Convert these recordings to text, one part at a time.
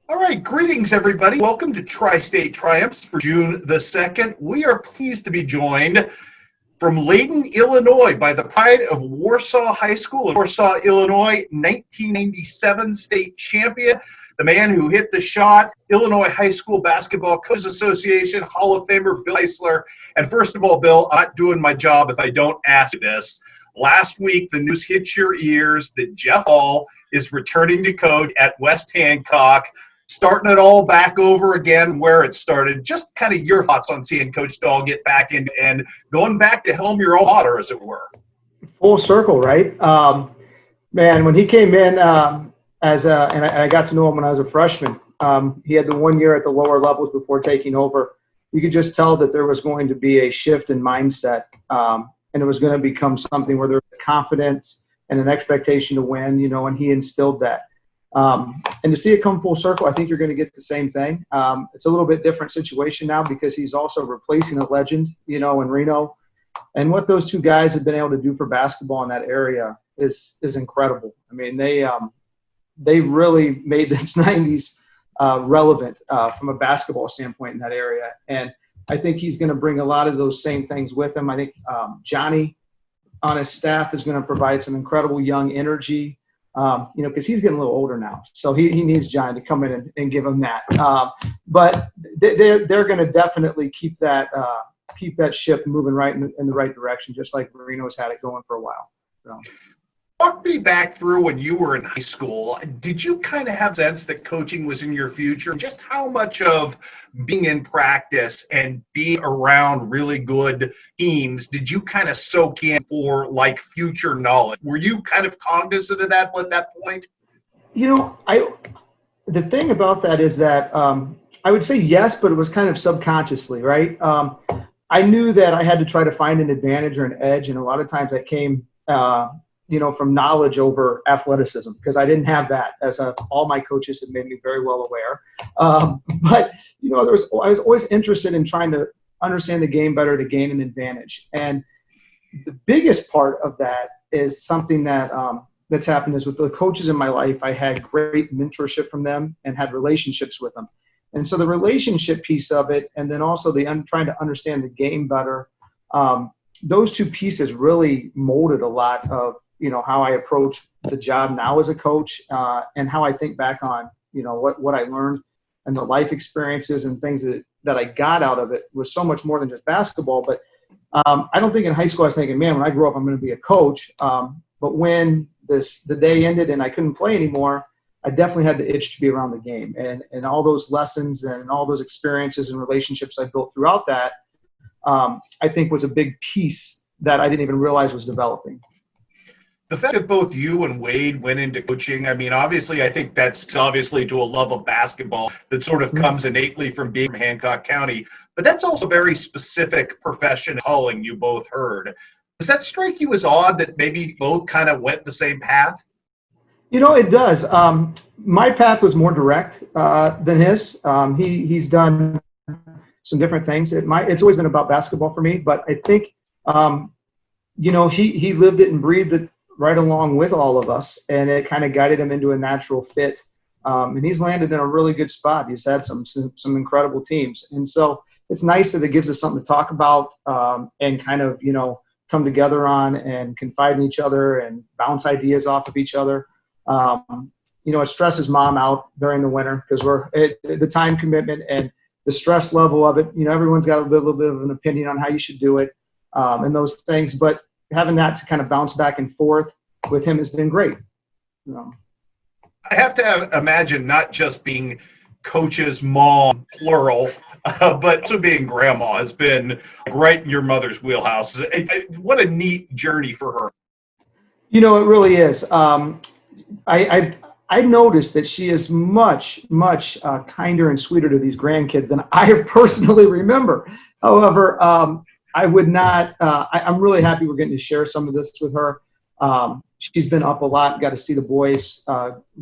All right, greetings, everybody. Welcome to Tri-State Triumphs for June the 2nd. We are pleased to be joined from Layton, Illinois, by the pride of Warsaw High School in Warsaw, Illinois, 1997 state champion, the man who hit the shot, Illinois High School Basketball Coaches Association Hall of Famer, Bill Heisler. And first of all, Bill, I'm not doing my job if I don't ask you this. Last week, the news hit your ears that Jeff Hall is returning to coach at West Hancock, starting it all back over again where it started. Just kind of your thoughts on seeing Coach Dahl get back in and going back to helm your own water, as it were. Full circle, right? Man, when he came in and I got to know him when I was a freshman, he had the 1 year at the lower levels before taking over. You could just tell that there was going to be a shift in mindset, and it was going to become something where there was confidence and an expectation to win, and he instilled that. And to see it come full circle, I think you're going to get the same thing. It's a little bit different situation now because he's also replacing a legend, in Reno. And what those two guys have been able to do for basketball in that area is incredible. I mean, they really made this 90s relevant from a basketball standpoint in that area. And I think he's going to bring a lot of those same things with him. I think Johnny on his staff is going to provide some incredible young energy. Because he's getting a little older now, so he needs Johnny to come in and give him that. But they're going to definitely keep that ship moving right in the right direction, just like Marino's had it going for a while. So. Walk me back through when you were in high school. Did you kind of have a sense that coaching was in your future? Just how much of being in practice and being around really good teams did you kind of soak in for like future knowledge? Were you kind of cognizant of that at that point? The thing about that is that I would say yes, but it was kind of subconsciously, right? I knew that I had to try to find an advantage or an edge, and a lot of times that came from knowledge over athleticism, because I didn't have that. All my coaches have made me very well aware. But I was always interested in trying to understand the game better to gain an advantage. And the biggest part of that is something that that's happened is with the coaches in my life. I had great mentorship from them and had relationships with them. And so the relationship piece of it, and then also trying to understand the game better. Those two pieces really molded a lot of how I approach the job now as a coach, and how I think back on what I learned and the life experiences and things that I got out of it was so much more than just basketball. But I don't think in high school I was thinking, man, when I grow up I'm going to be a coach. But when the day ended and I couldn't play anymore, I definitely had the itch to be around the game, and all those lessons and all those experiences and relationships I built throughout that. I think was a big piece that I didn't even realize was developing. The fact that both you and Wade went into coaching, I mean, obviously, I think that's obviously to a love of basketball that sort of comes innately from being from Hancock County, but that's also very specific profession calling you both heard. Does that strike you as odd that maybe both kind of went the same path? It does. My path was more direct than his. He's done some different things. It's always been about basketball for me, but I think, he lived it and breathed it right along with all of us, and it kind of guided him into a natural fit. And he's landed in a really good spot. He's had some incredible teams. And so it's nice that it gives us something to talk about and kind of, come together on and confide in each other and bounce ideas off of each other. It stresses Mom out during the winter because the time commitment and the stress level of it, everyone's got a little bit of an opinion on how you should do it and those things. But having that to kind of bounce back and forth with him has been great. I have to imagine not just being coach's mom, plural, but also being grandma has been right in your mother's wheelhouse. What a neat journey for her. It really is. I noticed that she is much, much kinder and sweeter to these grandkids than I personally remember. However, I would not. I'm really happy we're getting to share some of this with her. She's been up a lot, got to see the boys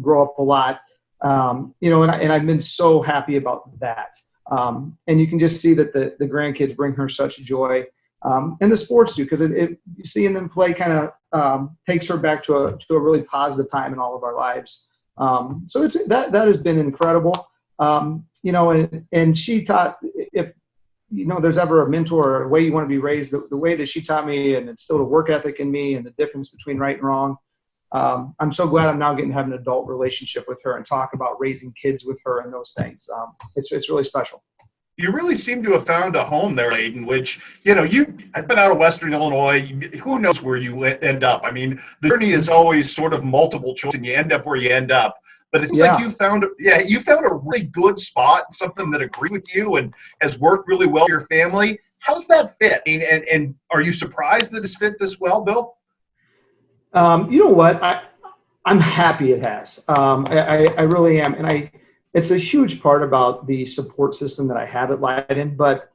grow up a lot, and I've been so happy about that. And you can just see that the grandkids bring her such joy, and the sports do, because seeing them play kind of takes her back to a really positive time in all of our lives. So that has been incredible. You know, and she taught, if, you know, there's ever a mentor or a way you want to be raised, the way that she taught me and instilled a work ethic in me and the difference between right and wrong. I'm so glad I'm now getting to have an adult relationship with her and talk about raising kids with her and those things. It's really special. You really seem to have found a home there, Aiden, which, you know, I've been out of Western Illinois. Who knows where you end up? I mean, the journey is always sort of multiple choice, and you end up where you end up. But it seems like you found a really good spot, something that agreed with you and has worked really well for your family. How's that fit? I mean, and are you surprised that it's fit this well, Bill? You know what? I'm happy it has. I really am. And it's a huge part about the support system that I have at Leiden. But,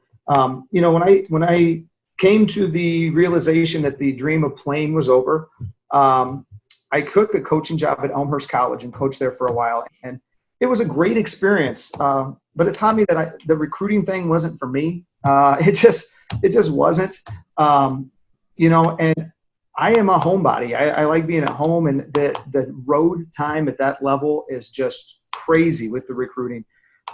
you know, when I came to the realization that the dream of playing was over, I took a coaching job at Elmhurst College and coached there for a while. And it was a great experience. But it taught me that the recruiting thing wasn't for me. It just wasn't, you know, and I am a homebody. I like being at home, and the road time at that level is just crazy with the recruiting.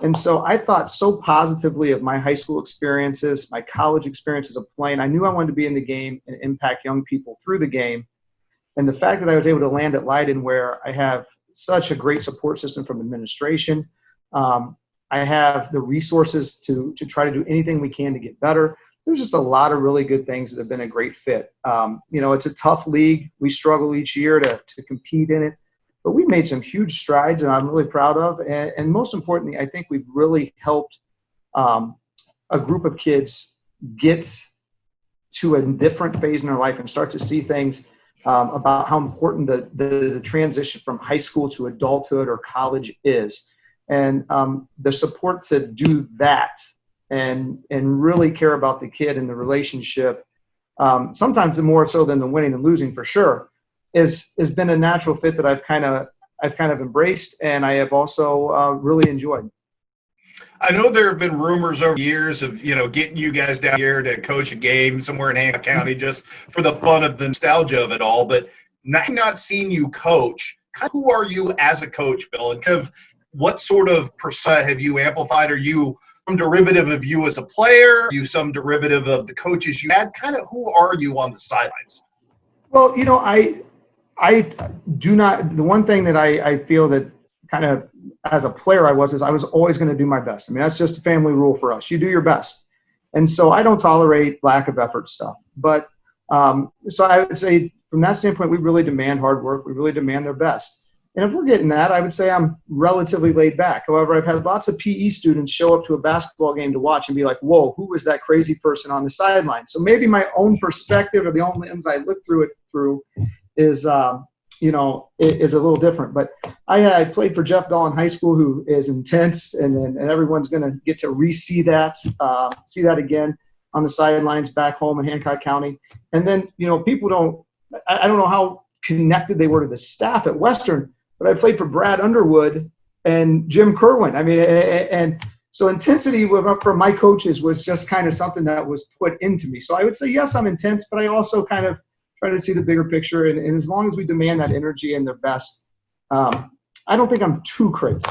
And so I thought so positively of my high school experiences, my college experiences of playing. I knew I wanted to be in the game and impact young people through the game. And the fact that I was able to land at Leiden, where I have such a great support system from administration, I have the resources to try to do anything we can to get better. There's just a lot of really good things that have been a great fit. You know, it's a tough league. We struggle each year to compete in it, but we made some huge strides, and I'm really proud of. And most importantly, I think we've really helped a group of kids get to a different phase in their life and start to see things about how important the transition from high school to adulthood or college is. And the support to do that and really care about the kid and the relationship, sometimes more so than the winning and losing for sure, has been a natural fit that I've kind of embraced, and I have also really enjoyed. I know there have been rumors over the years of, you know, getting you guys down here to coach a game somewhere in Hancock County just for the fun of the nostalgia of it all. But not seeing you coach, kind of who are you as a coach, Bill? And kind of what sort of persona have you amplified? Are you some derivative of you as a player? Are you some derivative of the coaches you had? Kind of who are you on the sidelines? Well, you know, I do not – the one thing that I feel that kind of as a player I was always going to do my best. I mean, that's just a family rule for us. You do your best. And so I don't tolerate lack of effort stuff. But so I would say from that standpoint, we really demand hard work. We really demand their best. And if we're getting that, I would say I'm relatively laid back. However, I've had lots of PE students show up to a basketball game to watch and be like, whoa, who was that crazy person on the sideline? So maybe my own perspective or the own lens I look through it through is, you know, is a little different. But I played for Jeff Dahl in high school, who is intense, and everyone's going to get to see that again on the sidelines back home in Hancock County. And then, you know, I don't know how connected they were to the staff at Western, but I played for Brad Underwood and Jim Kerwin. I mean, and so intensity from my coaches was just kind of something that was put into me. So I would say, yes, I'm intense, but I also kind of try to see the bigger picture. And as long as we demand that energy and their best, I don't think I'm too crazy.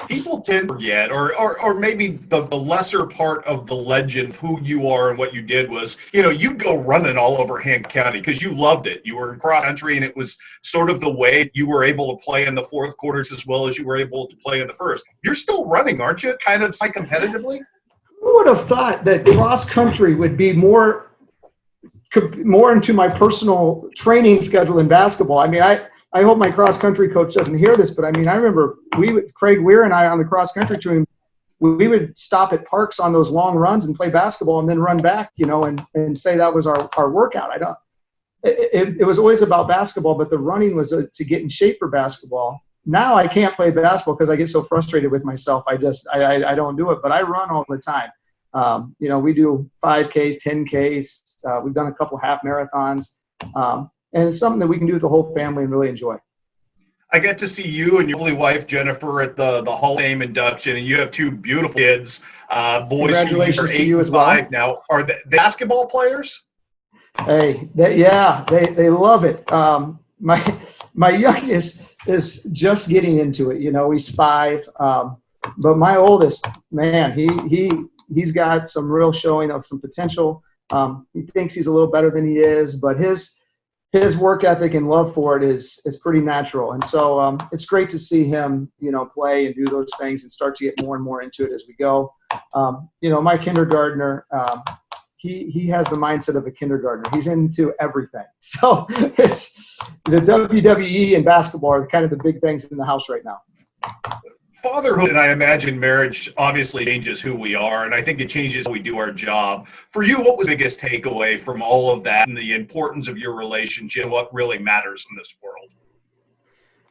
People tend to forget, or maybe the lesser part of the legend of who you are and what you did was, you know, you'd go running all over Hancock County because you loved it. You were in cross country, and it was sort of the way you were able to play in the fourth quarters as well as you were able to play in the first. You're still running, aren't you? Kind of like competitively? Who would have thought that cross country would be more into my personal training schedule than basketball? I mean, I hope my cross-country coach doesn't hear this, but I mean, I remember Craig Weir and I on the cross-country team, we would stop at parks on those long runs and play basketball and then run back, you know, and say that was our workout. It was always about basketball, but the running was to get in shape for basketball. Now I can't play basketball because I get so frustrated with myself. I don't do it, but I run all the time. You know, we do 5Ks, 10Ks. We've done a couple half marathons. And it's something that we can do with the whole family and really enjoy. I got to see you and your lovely wife, Jennifer, at the Hall of Fame induction, and you have two beautiful kids, boys who are 8 and 5 now. Are they basketball players? Hey, they love it. My youngest is just getting into it. You know, he's 5. But my oldest, man, he's got some real showing of some potential. He thinks he's a little better than he is, but his work ethic and love for it is pretty natural. And so it's great to see him, play and do those things and start to get more and more into it as we go. My kindergartner, he has the mindset of a kindergartner. He's into everything. So it's the WWE and basketball are kind of the big things in the house right now. Fatherhood, and I imagine marriage, obviously changes who we are, and I think it changes how we do our job. For you, what was the biggest takeaway from all of that and the importance of your relationship and what really matters in this world?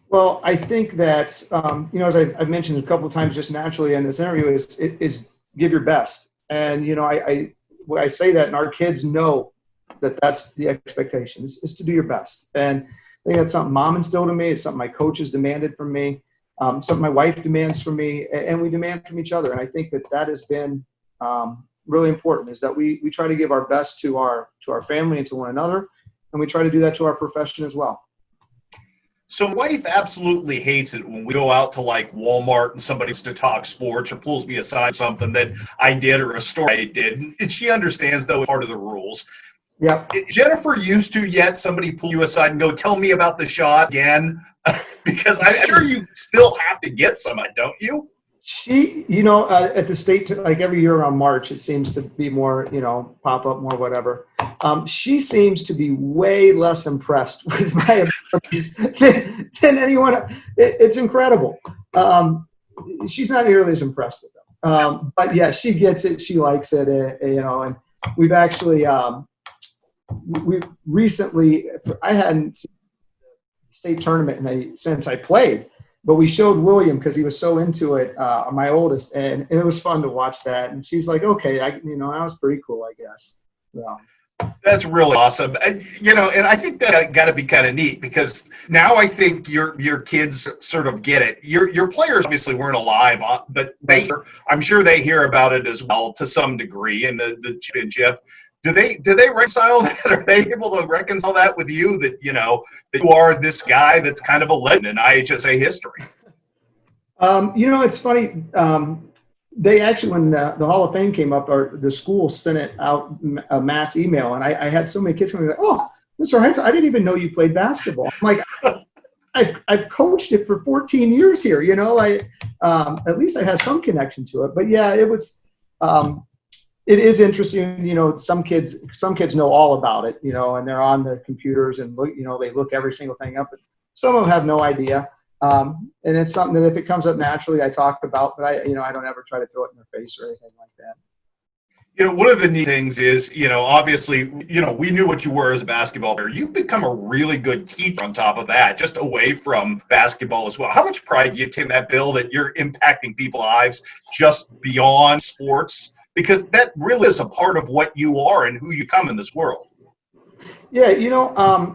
Well, I think that, as I've mentioned a couple of times just naturally in this interview, is give your best. And, I say that, and our kids know that that's the expectation, is to do your best. And I think that's something Mom instilled in me. It's something my coaches demanded from me. Something my wife demands from me, and we demand from each other. And I think that has been really important, is that we try to give our best to our family and to one another, and we try to do that to our profession as well. So my wife absolutely hates it when we go out to like Walmart and somebody wants to talk sports or pulls me aside something that I did or a story I did. And she understands, though, it's part of the rules. Yeah. Jennifer used to yet somebody pull you aside and go, tell me about the shot again? Because I'm sure you still have to get some, don't you? She, at the state, like every year around March, it seems to be more, pop up more, whatever. She seems to be way less impressed with my abilities than anyone. It's incredible. She's not nearly as impressed with them. But yeah, she gets it. She likes it, and we've actually, we recently, I hadn't seen the state tournament since I played, but we showed William because he was so into it, my oldest, and it was fun to watch that. And she's like, okay, that was pretty cool, I guess. Yeah. That's really awesome. And I think that got to be kind of neat, because now I think your kids sort of get it. Your players obviously weren't alive, but I'm sure they hear about it as well to some degree in the championship. Do they reconcile that? Are they able to reconcile that with you, that that you are this guy that's kind of a legend in IHSA history? It's funny. They actually, when the Hall of Fame came up, the school sent it out a mass email, and I had so many kids coming like, "Oh, Mr. Heisler, I didn't even know you played basketball." I'm like, I've coached it for 14 years here. At least I had some connection to it. But yeah, it was. It is interesting, some kids know all about it, and they're on the computers and look, they look every single thing up. But some of them have no idea. And it's something that if it comes up naturally, I talk about, but I don't ever try to throw it in their face or anything like that. One of the neat things is, obviously, we knew what you were as a basketball player. You've become a really good teacher on top of that, just away from basketball as well. How much pride do you take in that, Bill, that you're impacting people's lives just beyond sports? Because that really is a part of what you are and who you come in this world. Yeah,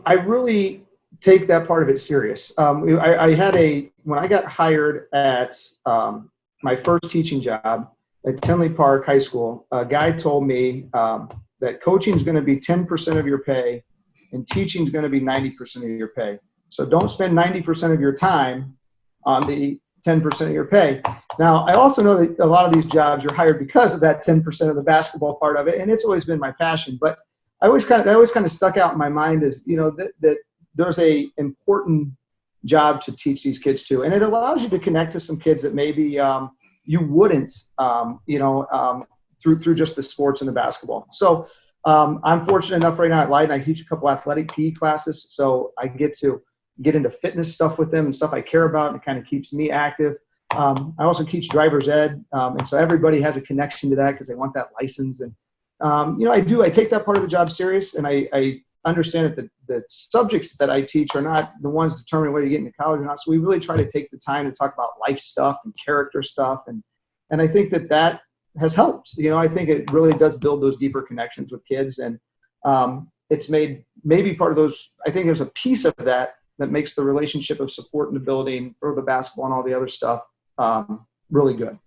I really take that part of it serious. I had when I got hired at my first teaching job at Tinley Park High School, a guy told me that coaching is going to be 10% of your pay and teaching is going to be 90% of your pay. So don't spend 90% of your time on the 10% of your pay. Now, I also know that a lot of these jobs you're hired because of that 10% of the basketball part of it, and it's always been my passion. But that always kind of stuck out in my mind is, that there's a important job to teach these kids too, and it allows you to connect to some kids that maybe you wouldn't, through just the sports and the basketball. So I'm fortunate enough right now at Leiden, I teach a couple athletic PE classes, so I get to get into fitness stuff with them and stuff I care about, and it kind of keeps me active. I also teach driver's ed, and so everybody has a connection to that because they want that license. And I take that part of the job serious, and I understand that the subjects that I teach are not the ones determining whether you get into college or not. So we really try to take the time to talk about life stuff and character stuff, and I think that has helped. I think it really does build those deeper connections with kids, and it's made maybe part of those. I think there's a piece of that makes the relationship of support in the building for the basketball and all the other stuff really good.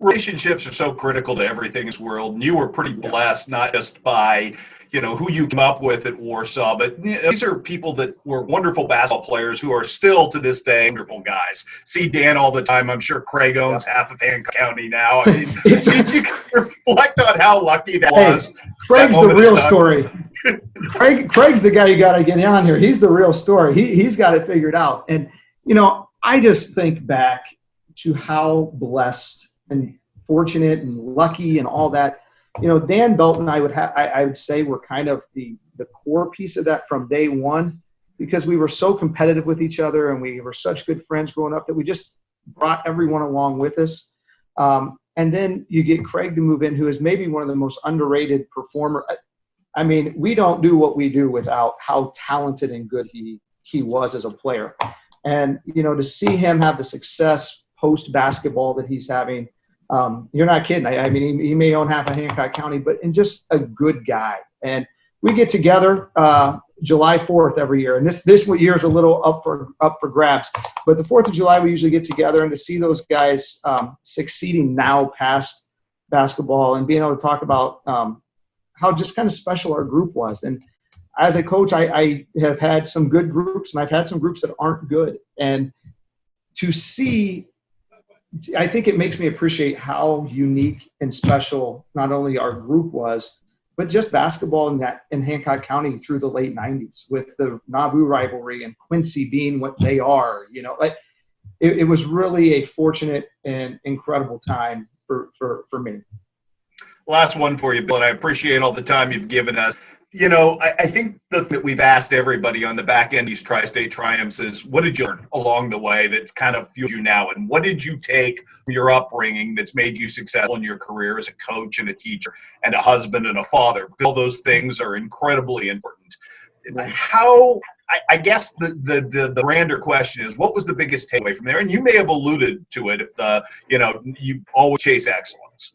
relationships are so critical to everything in this world, and you were pretty blessed, not just by who you came up with at Warsaw, but these are people that were wonderful basketball players who are still to this day wonderful guys. See Dan all the time. I'm sure Craig owns half of Hancock County now. I mean, did you reflect on how lucky that was? Craig's the real story. Craig's the guy you got to get on here. He's the real story. He's got it figured out. And, I just think back to how blessed and fortunate and lucky and all that. Dan Belton, I would say we're kind of the core piece of that from day one, because we were so competitive with each other and we were such good friends growing up that we just brought everyone along with us. And then you get Craig to move in, who is maybe one of the most underrated performer. I mean, we don't do what we do without how talented and good he was as a player. And, to see him have the success post basketball that he's having, you're not kidding. I mean, he may own half of Hancock County, and just a good guy. And we get together July 4th every year. And this year is a little up for grabs. But the 4th of July, we usually get together, and to see those guys succeeding now past basketball and being able to talk about how just kind of special our group was. And as a coach, I have had some good groups, and I've had some groups that aren't good. And to see, I think it makes me appreciate how unique and special not only our group was, but just basketball in Hancock County through the late 90s, with the Nauvoo rivalry and Quincy being what they are. It was really a fortunate and incredible time for me. Last one for you, Bill, and I appreciate all the time you've given us. I think that we've asked everybody on the back end of these Tri-State Triumphs is, what did you learn along the way that's kind of fueled you now? And what did you take from your upbringing that's made you successful in your career as a coach and a teacher and a husband and a father? All those things are incredibly important. I guess the grander question is, what was the biggest takeaway from there? And you may have alluded to it, you always chase excellence.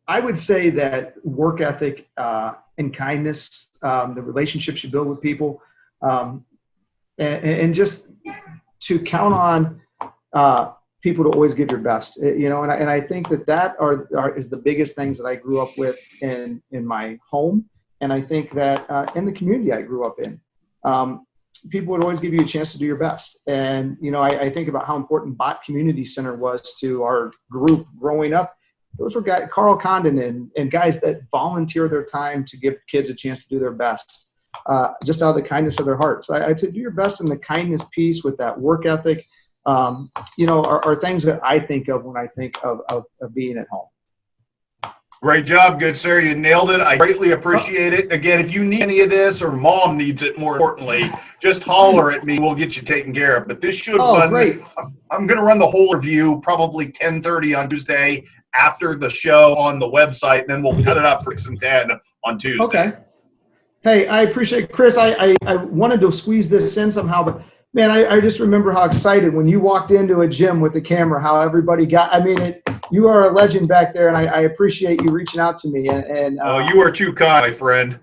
I would say that work ethic and kindness, the relationships you build with people, and just to count on people to always give your best, and I think that is the biggest things that I grew up with in my home, and I think that in the community I grew up in, people would always give you a chance to do your best. And I think about how important Bott Community Center was to our group growing up. Those were guys, Carl Condon and guys that volunteer their time to give kids a chance to do their best, just out of the kindness of their heart. So I'd say do your best in the kindness piece with that work ethic, are things that I think of when I think of being at home. Great job, good sir. You nailed it. I greatly appreciate it. Again, if you need any of this, or mom needs it more importantly, just holler at me. We'll get you taken care of. But this should run. Great. I'm going to run the whole review probably 10:30 on Tuesday after the show on the website, and then we'll cut it up for 6 and 10 on Tuesday. Okay. Hey, I appreciate it. Chris, I wanted to squeeze this in somehow, but man, I just remember how excited when you walked into a gym with the camera, how everybody got. I mean, you are a legend back there, and I appreciate you reaching out to me. And you are too kind, my friend.